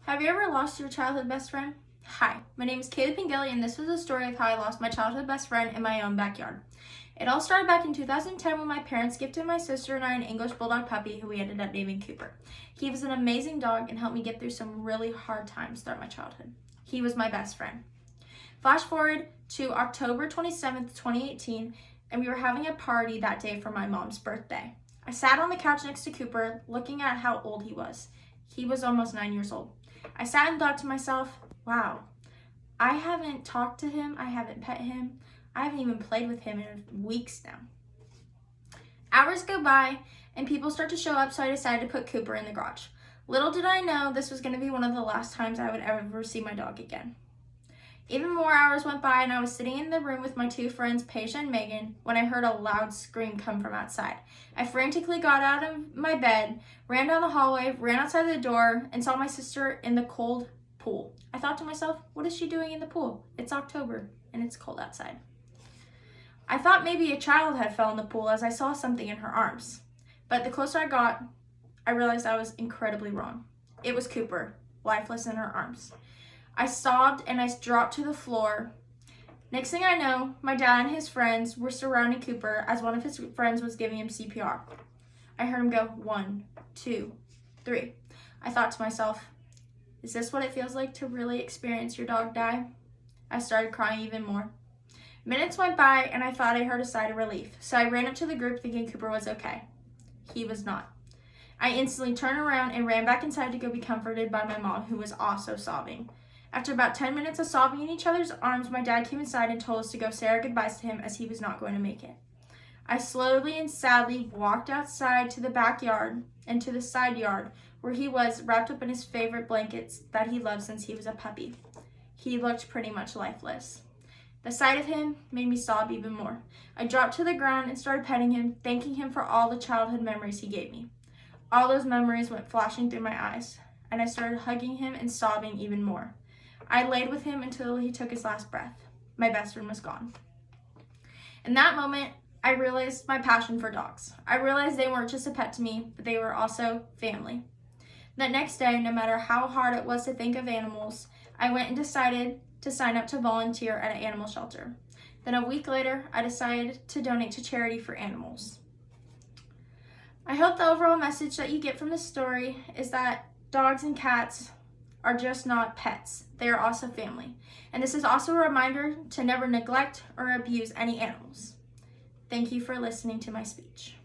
Have you ever lost your childhood best friend? Hi, my name is Kaylee Pingilly, and this was a story of how I lost my childhood best friend in my own backyard. It all started back in 2010 when my parents gifted my sister and I an English Bulldog puppy who we ended up naming Cooper. He was an amazing dog and helped me get through some really hard times throughout my childhood. He was my best friend. Flash forward to October 27th, 2018, and we were having a party that day for my mom's birthday. I sat on the couch next to Cooper, looking at how old he was. He was almost 9 years old. I sat and thought to myself, wow, I haven't talked to him, I haven't pet him, I haven't even played with him in weeks now. Hours go by and people start to show up, so I decided to put Cooper in the garage. Little did I know this was going to be one of the last times I would ever see my dog again. Even more hours went by and I was sitting in the room with my two friends, Paige and Megan, when I heard a loud scream come from outside. I frantically got out of my bed, ran down the hallway, ran outside the door, and saw my sister in the cold pool. I thought to myself, what is she doing in the pool? It's October and it's cold outside. I thought maybe a child had fell in the pool as I saw something in her arms. But the closer I got, I realized I was incredibly wrong. It was Cooper, lifeless in her arms. I sobbed and I dropped to the floor. Next thing I know, my dad and his friends were surrounding Cooper as one of his friends was giving him CPR. I heard him go 1, 2, 3. I thought to myself, is this what it feels like to really experience your dog die? I started crying even more. Minutes went by and I thought I heard a sigh of relief, so I ran up to the group thinking Cooper was okay. He was not. I instantly turned around and ran back inside to go be comforted by my mom, who was also sobbing. After about 10 minutes of sobbing in each other's arms, my dad came inside and told us to go say our goodbyes to him as he was not going to make it. I slowly and sadly walked outside to the backyard and to the side yard where he was wrapped up in his favorite blankets that he loved since he was a puppy. He looked pretty much lifeless. The sight of him made me sob even more. I dropped to the ground and started petting him, thanking him for all the childhood memories he gave me. All those memories went flashing through my eyes, and I started hugging him and sobbing even more. I laid with him until he took his last breath. My best friend was gone. In that moment, I realized my passion for dogs. I realized they weren't just a pet to me, but they were also family. That next day, no matter how hard it was to think of animals, I went and decided to sign up to volunteer at an animal shelter. Then a week later, I decided to donate to charity for animals. I hope the overall message that you get from this story is that dogs and cats are just not pets. They are also family. And this is also a reminder to never neglect or abuse any animals. Thank you for listening to my speech.